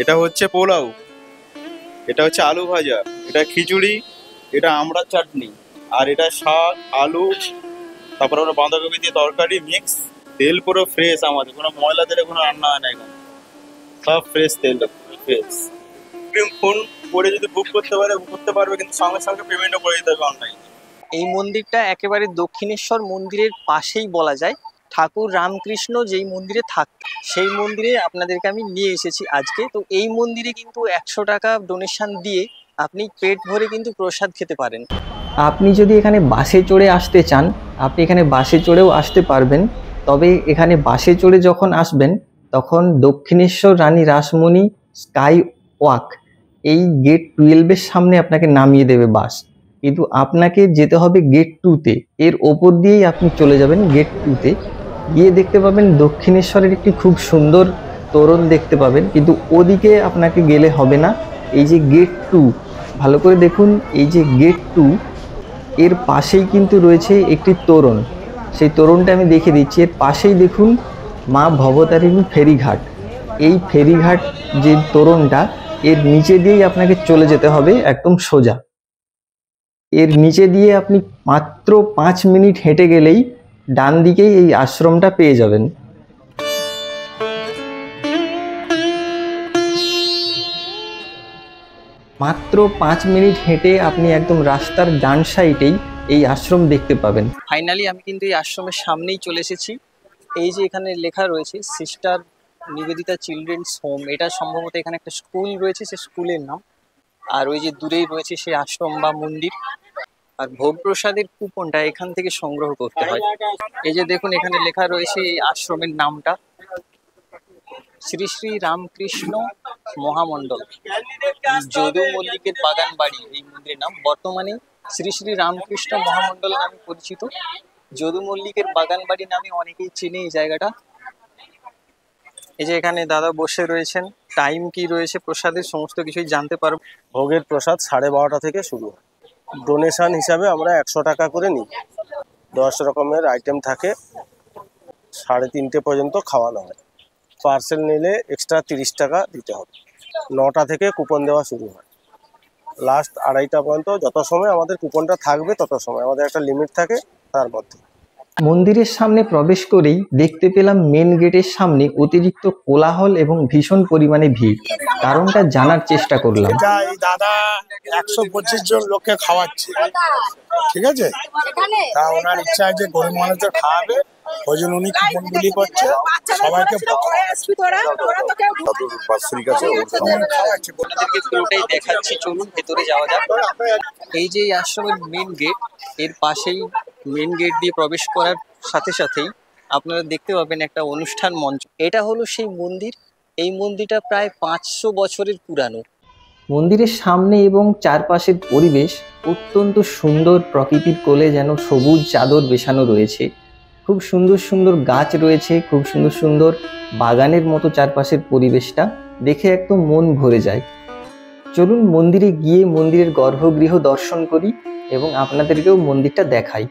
এটা হচ্ছে পোলাও, এটা হচ্ছে আলু ভাজা, এটা খিচুড়ি, এটা আমড়ার চাটনি, আর এটা শাক আলু, তারপরে ওরা বাঁধাকপি দিয়ে তরকারি মিক্স। তেল পুরো ফ্রেশ, আমাদের কোনো ময়লা তেলে কোনো রান্না হয় না এখানে, সব ফ্রেশ তেল, ফ্রেশ। ফোন করে যদি বুক করতে পারে বুক করতে পারবে, কিন্তু সঙ্গে সঙ্গে পেমেন্টও করে দিতে হবে অনলাইন। এই মন্দিরটা একেবারে দক্ষিণেশ্বর মন্দিরের পাশেই বলা যায়। ঠাকুর রামকৃষ্ণ যেই মন্দিরে থাকতেন সেই মন্দিরে আপনাদেরকে আমি নিয়ে এসেছি আজকে। তো এই মন্দিরে কিন্তু 100 টাকা ডোনেশন দিয়ে আপনি পেট ভরে কিন্তু প্রসাদ খেতে পারেন। আপনি যদি এখানে বাসে চড়ে আসতে চান, আপনি এখানে বাসে চড়েও আসতে পারবেন। তবে এখানে বাসে চড়ে যখন আসবেন তখন দক্ষিণেশ্বর রানী রাসমণি স্কাই ওয়াক এই গেট 12-এর সামনে আপনাকে নামিয়ে দেবে বাস, কিন্তু আপনাকে যেতে হবে গেট 2-তে। এর ওপর দিয়েই আপনি চলে যাবেন গেট 2-তে, গিয়ে দেখতে পাবেন দক্ষিণেশ্বরের একটি খুব সুন্দর তোরণ দেখতে পাবেন, কিন্তু ওদিকে আপনাকে গেলে হবে না। এই যে গেট 2, ভালো করে দেখুন, এই যে গেট 2 এর পাশেই কিন্তু রয়েছে একটি তোরণ। সেই তোরণটা আমি দেখিয়ে দিচ্ছি। এর পাশেই দেখুন মা ভবতারিণী ফেরিঘাট। এই ফেরিঘাট যে তোরণটা, এর নিচে দিয়েই আপনাকে চলে যেতে হবে একদম সোজা। এর নিচে দিয়ে আপনি মাত্র 5 মিনিট হেঁটে গেলেই ডান দিকেই এই আশ্রমটা পেয়ে যাবেন। মাত্র 5 মিনিট হেঁটে আপনি একদম রাস্তার ডান সাইডেই এই আশ্রম দেখতে পাবেন। ফাইনালি আমি কিন্তু এই আশ্রমের সামনেই চলে এসেছি। এই যে এখানে লেখা রয়েছে সিস্টার নিবেদিতা চিলড্রেন্স হোম, এটা সম্ভবত এখানে একটা স্কুল রয়েছে, সে স্কুলের নাম। আর ওই যে দূরেই রয়েছে সেই আশ্রম বা মন্দির। আর ভোগ প্রসাদের কুপনটা এখান থেকে সংগ্রহ করতে হয়। এই যে দেখুন এখানে লেখা রয়েছে এই আশ্রমের নামটা, শ্রী শ্রী রামকৃষ্ণ মহামণ্ডল যদু মল্লিকের বাগান বাড়ি এই মন্দিরের নাম। বর্তমানে শ্রী শ্রী রামকৃষ্ণ মহামণ্ডল নামে পরিচিত। যদু মল্লিকের বাগান বাড়ি নামে অনেকেই চেনে এই জায়গাটা। এই যে এখানে দাদা বসে রয়েছেন, টাইম কি রয়েছে প্রসাদের সমস্ত কিছুই জানতে পারবো। ভোগের প্রসাদ 12:30 থেকে শুরু হয়। ডোনেশন হিসাবে আমরা 100 টাকা করে নিই। 10 রকমের আইটেম থাকে, 3:30 পর্যন্ত খাওয়ানো হয়। পার্সেল নিলে এক্সট্রা 30 টাকা দিতে হবে। 9টা থেকে কুপন দেওয়া শুরু হয়, লাস্ট 2:30 পর্যন্ত। যত সময় আমাদের কুপনটা থাকবে তত সময়, আমাদের একটা লিমিট থাকে তার মধ্যে। মন্দিরের সামনে প্রবেশ করেই দেখতে পেলাম মেন গেটের সামনে অতিরিক্ত কোলাহল এবং ভীষণ পরিমাণে ভিড়। কারণটা জানার চেষ্টা করলাম। এই দাদা 125 জন লোককে খাওয়াচ্ছে, ঠিক আছে? তা ওনার ইচ্ছা আছে গরিব মানুষদের খাওয়াবে, ওই জন্য উনি কুপনগুলি করছে সবাইকে আপনাদেরকে পুরোটাই দেখাচ্ছি, চলুন ভেতরে যাওয়া যাক। এই যে আশ্রমের মেন গেট, এর পাশেই মেন গেট দিয়ে প্রবেশ করার সাথে সাথেই আপনারা দেখতে পাবেন একটা অনুষ্ঠান মঞ্চ। এটা হলো সেই মন্দির। এই মন্দিরটা প্রায় 500 বছরের পুরানো। মন্দিরের সামনে এবং চারপাশের পরিবেশ অত্যন্ত সুন্দর, প্রকৃতির কোলে যেন সবুজ চাদর বেছানো রয়েছে। খুব সুন্দর সুন্দর গাছ রয়েছে, খুব সুন্দর সুন্দর বাগানের মতো চারপাশের পরিবেশটা দেখে একদম মন ভরে যায়। চলুন মন্দিরে গিয়ে মন্দিরের গর্ভগৃহ দর্শন করি এবং আপনাদেরকেও মন্দিরটা দেখাই।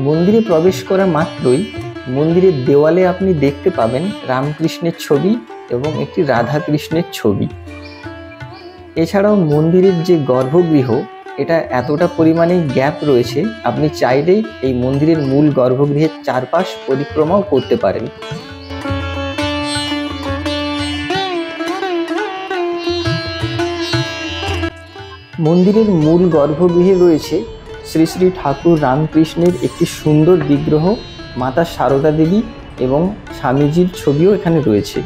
মন্দিরে প্রবেশ করা মাত্রই মন্দিরের দেওয়ালে আপনি দেখতে পাবেন রামকৃষ্ণের ছবি এবং একটি রাধা কৃষ্ণের ছবি। এছাড়াও মন্দিরের যে গর্ভগৃহ, এটা এতটা পরিমাণে গ্যাপ রয়েছে, আপনি চাইলেই এই মন্দিরের মূল গর্ভগৃহের চারপাশ পরিক্রমাও করতে পারেন। মন্দিরের মূল গর্ভগৃহে রয়েছে শ্রী শ্রী ঠাকুর রামকৃষ্ণের একটি সুন্দর বিগ্রহ, মাতা সারদা দেবী এবং স্বামীজির ছবিও এখানে রয়েছে।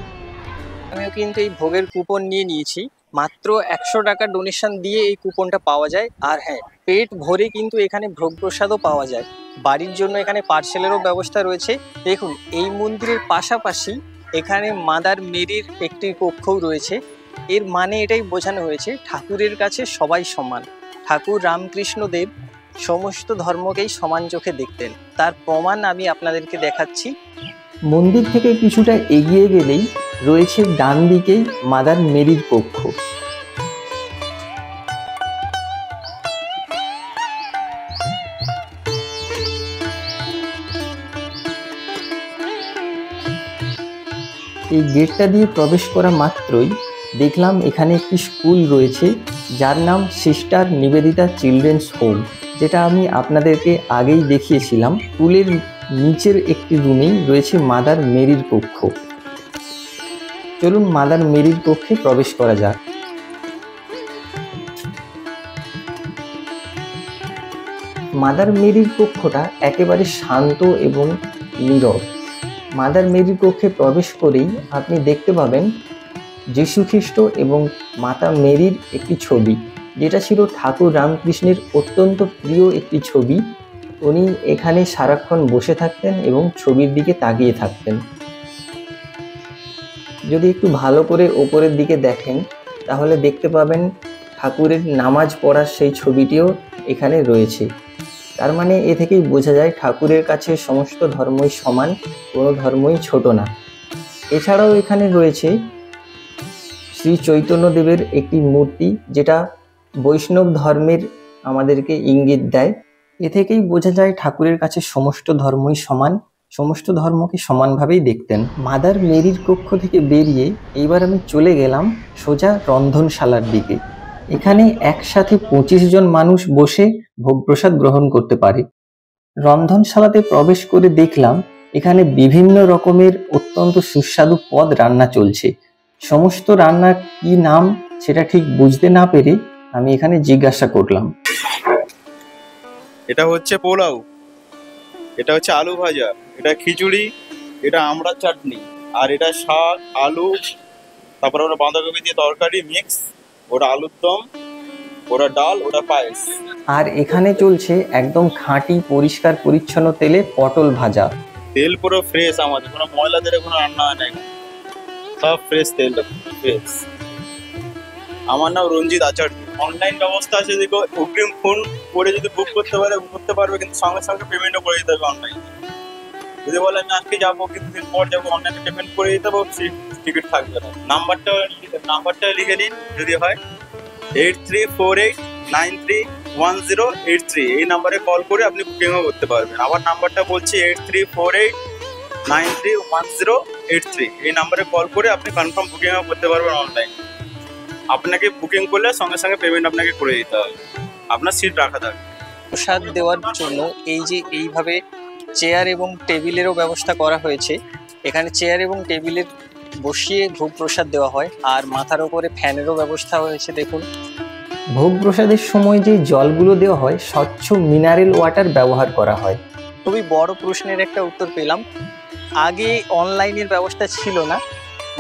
আমিও কিন্তু এই ভোগের কুপন নিয়ে নিয়েছি। মাত্র 100 টাকা ডোনেশন দিয়ে এই কুপনটা পাওয়া যায়। আর হ্যাঁ, পেট ভরে কিন্তু এখানে ভোগ প্রসাদও পাওয়া যায়। বাড়ির জন্য এখানে পার্সেলেরও ব্যবস্থা রয়েছে। দেখুন এই মন্দিরের পাশাপাশি এখানে মাদার মেরির একটি কক্ষও রয়েছে। এর মানে এটাই বোঝানো হয়েছে ঠাকুরের কাছে সবাই সমান। ঠাকুর রামকৃষ্ণদেব সমস্ত ধর্মকেই সমান চোখে দেখতেন, তার প্রমাণ আমি আপনাদেরকে দেখাচ্ছি। মন্দির থেকে কিছুটা এগিয়ে গেলেই রয়েছে ডান দিকেই মাদার মেরির কক্ষ। এই গেটটা দিয়ে প্রবেশ করা মাত্রই দেখলাম এখানে একটি স্কুল রয়েছে, যার নাম সিস্টার নিবেদিতা চিলড্রেন্স হোম, যেটা আমি আপনাদেরকে আগেই দেখিয়েছিলাম। স্কুলের নিচের একটি রুমেই রয়েছে মাদার মেরির কক্ষ। চলুন মাদার মেরির কক্ষে প্রবেশ করা যাক। মাদার মেরির কক্ষটা একেবারে শান্ত এবং নীরব। মাদার মেরির কক্ষে প্রবেশ করেই আপনি দেখতে পাবেন যীশু খ্রিস্ট এবং মাতা মেরির একটি ছবি, যেটা ছিল ঠাকুর রামকৃষ্ণের অত্যন্ত প্রিয় একটি ছবি। উনি এখানে সারাক্ষণ বসে থাকতেন এবং ছবির দিকে তাকিয়ে থাকতেন। যদি একটু ভালো করে ওপরের দিকে দেখেন তাহলে দেখতে পাবেন ঠাকুরের নামাজ পড়ার সেই ছবিটিও এখানে রয়েছে। তার মানে এ থেকেই বোঝা যায় ঠাকুরের কাছে সমস্ত ধর্মই সমান, কোনো ধর্মই ছোট না। এছাড়াও এখানে রয়েছে শ্রী চৈতন্যদেবের একটি মূর্তি, যেটা বৈষ্ণব ধর্মের আমাদেরকে ইঙ্গিত দেয়। এ থেকেই বোঝা যায় ঠাকুরের কাছে সমস্ত ধর্মই সমান, সমস্ত ধর্মকে সমানভাবেই দেখতেন। মাদার মেরির কক্ষ থেকে বেরিয়ে এইবার আমি চলে গেলাম সোজা রন্ধনশালার দিকে। এখানে একসাথে 25 জন মানুষ বসে ভোগ প্রসাদ গ্রহণ করতে পারে। রন্ধনশালাতে প্রবেশ করে দেখলাম এখানে বিভিন্ন রকমের অত্যন্ত সুস্বাদু পদ রান্না চলছে। সমস্ত রান্নার কি নাম সেটা ঠিক বুঝতে না পেরে আমি এখানে জিজ্ঞাসা করলাম। এটা হচ্ছে পোলাও, এটা হচ্ছে আলু ভাজা, এটা খিচুড়ি, এটা আমড়ার চাটনি, আর এটা শাক, আলু, তারপরে ওটা বাঁধাকপি দিয়ে তরকারি মিক্স, ওটা আলুর দম, ওটা ডাল, ওটা পায়েস। আর এখানে চলছে একদম খাঁটি পরিষ্কার পরিচ্ছন্ন তেলে পটল ভাজা। তেল পুরো ফ্রেশ, আমাদের কোনো ময়লা তেলে কোনো রান্না হয় না, সব ফ্রেশ তেল, ফ্রেশ। আমার নাম রঞ্জিত আচার্য। অনলাইন ব্যবস্থা আছে, দেখো অগ্রিম ফোন করে যদি বুক করতে পারবে, কিন্তু সঙ্গে সঙ্গে পেমেন্টও করে দিতে হবে অনলাইন। যদি বলে আমি আজকে যাবো কিছুদিন পর যাবো, অনলাইনে পেমেন্ট করে দিতে হবে, টিকিট থাকবে না। নাম্বারটা লিখে নিন যদি হয়, 8348931083। এই নাম্বারে কল করে আপনি বুকিংও করতে পারবেন। আবার নাম্বারটা বলছি 8348931083। এই নাম্বারে কল করে আপনি কনফার্ম বুকিংও করতে পারবেন অনলাইন। আপনাকে বুকিং করলে সঙ্গে সঙ্গে পেমেন্ট আপনাকে করে দিতে হবে, আপনার সিট রাখা থাকবে। প্রসাদ দেওয়ার জন্য এই যে এইভাবে চেয়ার এবং টেবিলেরও ব্যবস্থা করা হয়েছে। এখানে চেয়ার এবং টেবিলের বসিয়ে ভোগ প্রসাদ দেওয়া হয়, আর মাথার ওপরে ফ্যানেরও ব্যবস্থা হয়েছে। দেখুন, ভোগ প্রসাদের সময় যে জলগুলো দেওয়া হয় স্বচ্ছ মিনারেল ওয়াটার ব্যবহার করা হয়। খুবই বড় প্রশ্নের একটা উত্তর পেলাম। আগে অনলাইনের ব্যবস্থা ছিল না,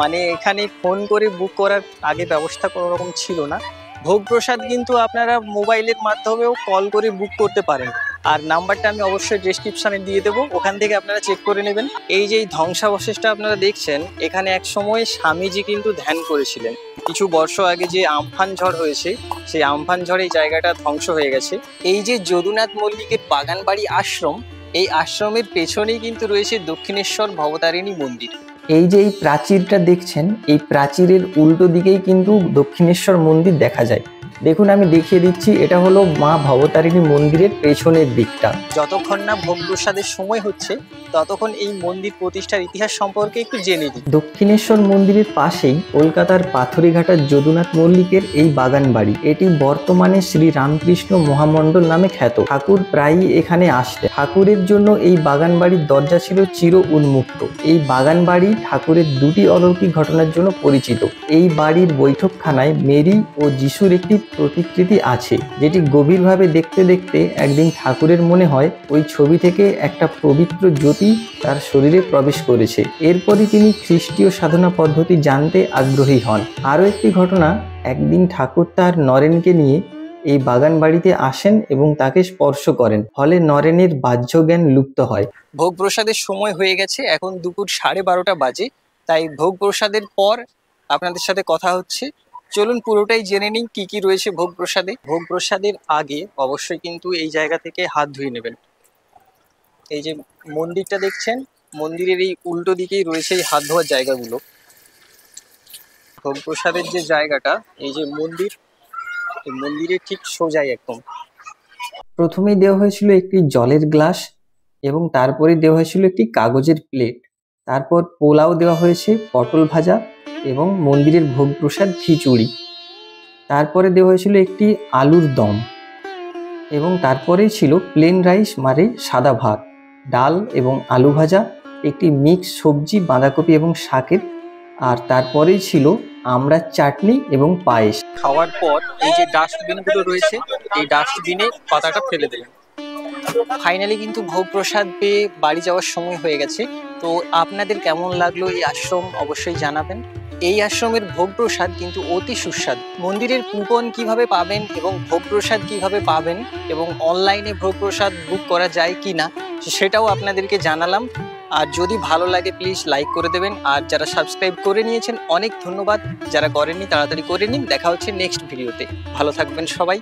মানে এখানে ফোন করে বুক করার আগে ব্যবস্থা কোনো রকম ছিল না। ভোগ প্রসাদ কিন্তু আপনারা মোবাইলের মাধ্যমেও কল করে বুক করতে পারেন, আর নাম্বারটা আমি অবশ্যই ডেসক্রিপশনে দিয়ে দেবো, ওখান থেকে আপনারা চেক করে নেবেন। এই যে ধ্বংসাবশেষটা আপনারা দেখছেন, এখানে এক সময় স্বামীজি কিন্তু ধ্যান করেছিলেন। কিছু বর্ষ আগে যে আমফান ঝড় হয়েছে, সেই আমফান ঝড়ে এই জায়গাটা ধ্বংস হয়ে গেছে। এই যে যদুনাথ মল্লিকের বাগানবাড়ি আশ্রম, এই আশ্রমের পেছনেই কিন্তু রয়েছে দক্ষিণেশ্বর ভবতারিণী মন্দির। এই যে এই প্রাচীরটা দেখছেন, এই প্রাচীরের উল্টো দিকেই কিন্তু দক্ষিণেশ্বর মন্দির দেখা যায়। দেখুন, আমি দেখিয়ে দিচ্ছি, এটা হলো মা ভবতারিণী মন্দিরের পেছনের দিকটা। যতক্ষণ না ভোগ প্রসাদের সময় হচ্ছে ততক্ষণ এই মন্দির প্রতিষ্ঠার ইতিহাস সম্পর্কে একটু জেনে নিই। দক্ষিণেশ্বর মন্দিরের পাশেই কলকাতার পাথরিঘাটার যদুনাথ মল্লিকের এই বাগান বাড়ি। এটি বর্তমানে শ্রী রামকৃষ্ণ মহামণ্ডল নামে খ্যাত। ঠাকুর প্রায়ই এখানে আসতেন। ঠাকুরের জন্য এই বাগান বাড়ির দরজা ছিল চির উন্মুক্ত। এই বাগান বাড়ি ঠাকুরের দুটি অলৌকিক ঘটনার জন্য পরিচিত। এই বাড়ির বৈঠকখানায় মেরি ও যিশুর একটি প্রতিকৃতি আছে, যেটি গভীরভাবে দেখতে দেখতে একদিন ঠাকুরের মনে হয় ওই ছবি থেকে একটা পবিত্র জ্যোতি তার শরীরে প্রবেশ করেছে। এরপরই তিনি খ্রিস্টীয় সাধনা পদ্ধতি জানতে আগ্রহী হন। আরও একটি ঘটনা, একদিন ঠাকুর তার নরেনকে নিয়ে এই বাগান বাড়িতে আসেন এবং তাকে স্পর্শ করেন, ফলে নরেনের বাহ্য জ্ঞান লুপ্ত হয়। ভোগ প্রসাদের সময় হয়ে গেছে, এখন দুপুর 12:30 বাজে, তাই ভোগ প্রসাদের পর আপনাদের সাথে কথা হচ্ছে। চলুন পুরোটাই জেনে নিন কি কি রয়েছে ভোগ প্রসাদে। ভোগ প্রসাদের আগে অবশ্যই কিন্তু এই জায়গা থেকে হাত ধুয়ে নেবেন। এই যে মন্দিরটা দেখছেন, মন্দিরের এই উল্টো দিকেই রয়েছে এই হাত ধোয়ার জায়গাগুলো। ভোগ প্রসাদের যে জায়গাটা, এই যে মন্দির, এই মন্দিরের ঠিক সোজাই একদম। প্রথমেই দেওয়া হয়েছিল একটি জলের গ্লাস এবং তারপরে দেওয়া হয়েছিল একটি কাগজের প্লেট। তারপর পোলাও দেওয়া হয়েছে, পটল ভাজা এবং মন্দিরের ভোগ প্রসাদ খিচুড়ি। তারপরে দেওয়া হয়েছিল একটি আলুর দম এবং তারপরেই ছিল প্লেন রাইস মানে সাদা ভাত, ডাল এবং আলু ভাজা, একটি মিক্স সবজি বাঁধাকপি এবং শাকের, আর তারপরেই ছিল আমড়ার চাটনি এবং পায়েস। খাওয়ার পর এই যে ডাস্টবিনগুলো রয়েছে এই ডাস্টবিনে পাতাটা ফেলে দেবেন। ফাইনালি কিন্তু ভোগ প্রসাদ পেয়ে বাড়ি যাওয়ার সময় হয়ে গেছে। তো আপনাদের কেমন লাগলো এই আশ্রম অবশ্যই জানাবেন। এই আশ্রমের ভোগ প্রসাদ কিন্তু অতি সুস্বাদু। মন্দিরের কুপন কিভাবে পাবেন এবং ভোগ প্রসাদ কিভাবে পাবেন এবং অনলাইনে ভোগ প্রসাদ বুক করা যায় কি না সেটাও আপনাদেরকে জানালাম। আর যদি ভালো লাগে প্লিজ লাইক করে দেবেন, আর যারা সাবস্ক্রাইব করে নিয়েছেন অনেক ধন্যবাদ, যারা করেননি তাড়াতাড়ি করে নিন। দেখা হচ্ছে নেক্সট ভিডিওতে। ভালো থাকবেন সবাই।